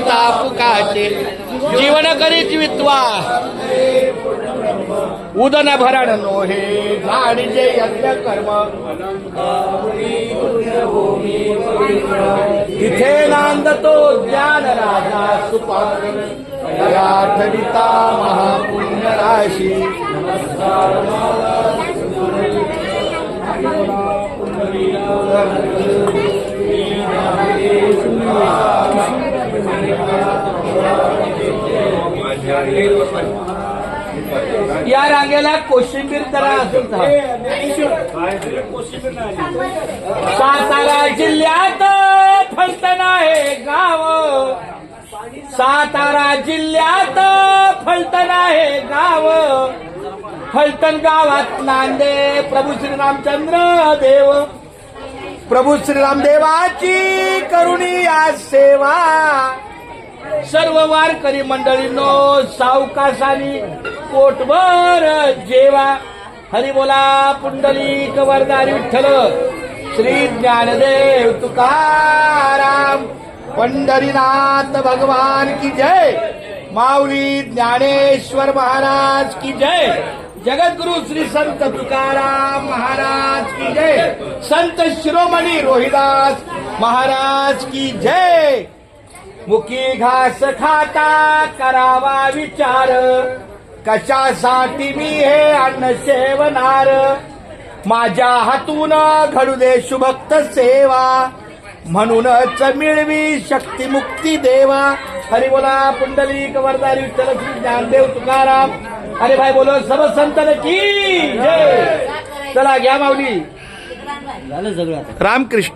तापुकाचे जीवन करी जीवित्वा उदन भरण नोहे झाडीचे यज्ञ कर्म तिथे नांदतो ज्ञान राजा सुपान ठरिता महापुण्य राशी या रांगेला कोशिंबीर जरा असेल सातारा जिल्ह्यात फलटण आहे गाव सातारा जिल्ह्यात फलटण आहे गाव फलटण गावात नांदे प्रभू श्री रामचंद्र देव प्रभू श्री रामदेवाची करुणी आज सेवा सर्व वारकरी मंडळींनो सावकाशानी पोटभर जेवा हरी बोला पुंडलिक वरदारी विठ्ठल श्री ज्ञानदेव तुकाराम पंढरीनाथ भगवान की जय माऊली ज्ञानेश्वर महाराज की जय जगद्गुरु श्री संत तुकाराम महाराज की जय संत शिरोमणी रोहिदास महाराज की जय मुकी घास खाता करावा विचार कशासाठी मी हे अन्न सेवनार माझ्या हातून घडू दे शुभक्त सेवा म्हणूनच मिळवी शक्ती मुक्ती देवा हरी बोला पुंडलिक वरदारी विठ्ठल श्री ज्ञानदेव तुकाराम अरे भाई बोलो सब संतन की जय चला घ्या माऊली रामकृष्ण